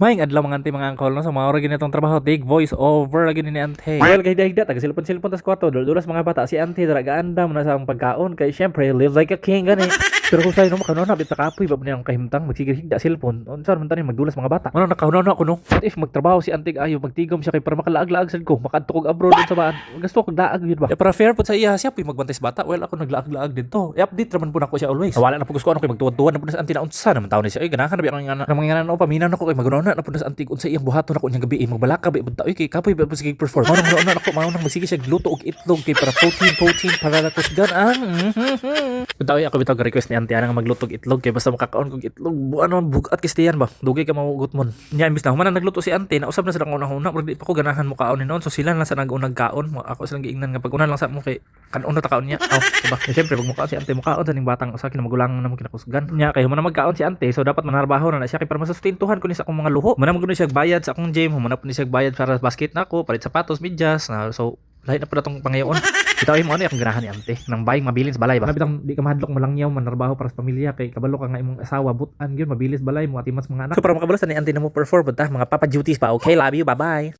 Maing adlaw mga ante mga angkol no sa mga ora ginitong trabaho take voice over lagi ni ante. Well kay dahigda taga silpon tas kwarto dulas mga bata si ante daraga anda mo na sa ang pagkaon kay syempre live like a king gani. Pero kung sa'yo no makanon na bita kapoy ba niyang kahimtang magsigil higda cellphone unsa man tani magdulas mga bata. Ano nakahunaw ako no. What if magtrabaho si ante ayo magtigom siya kay para makalaag-laag sad ko makadto kog abroad sa baan. Gusto ko daag yun ba. Ya para fair pud sa iya siya puy magbantay sa bata well ako naglaag-laag dito. I-update raman pud ako siya always. Wala na pud ko ano kay magtuwad-tuwad na pud sa ante na unsa naman taon ni siya. Ay ganahan na bi ang mga ngana no paminaw nako kay magunaw na pud sa ante unsa iyang buhaton ako nyang gabi magbalaka ba ibunta oy kay kapoy ba sige perform mo na ako mao nang magsige siya gluto og itlog kay para protein para ko sigan punta oy ako bitaw request ni ante nga magluto og itlog kay basta makakaon kog itlog ano bugat kistiyan ba dugay ka maugot mon nya imbis na human nagluto si ante na usab na sa una-una pero di pa ko ganahan mo kaon ni noon so sila na sa nag-unang kaon ako silang giingnan nga pag una lang sa mo kay kanon ta kaon niya diba syempre pag mukaon si ante mukaon sa ning batang usa kinagulang na mo kinakusgan nya kay human na magkaon si ante so dapat manarbaho na siya kay para masustentuhan ko ni sa akong mga luho man mo siya bayad sa akong gym human na po ni siya bayad para sa basket nako palit sapatos medyas so lahi na pala tong pangayoon bitaw mo ano akong ganahan ni ante nang baying mabilis balay ba bitang di ka mahadlok mo lang yaw manarbaho para sa pamilya kay kabalo ka nga imong asawa butan gyud mabilis balay mo atimas mga anak so para makabalo sa ni ante na mo perform ta mga papa duties pa okay love you bye bye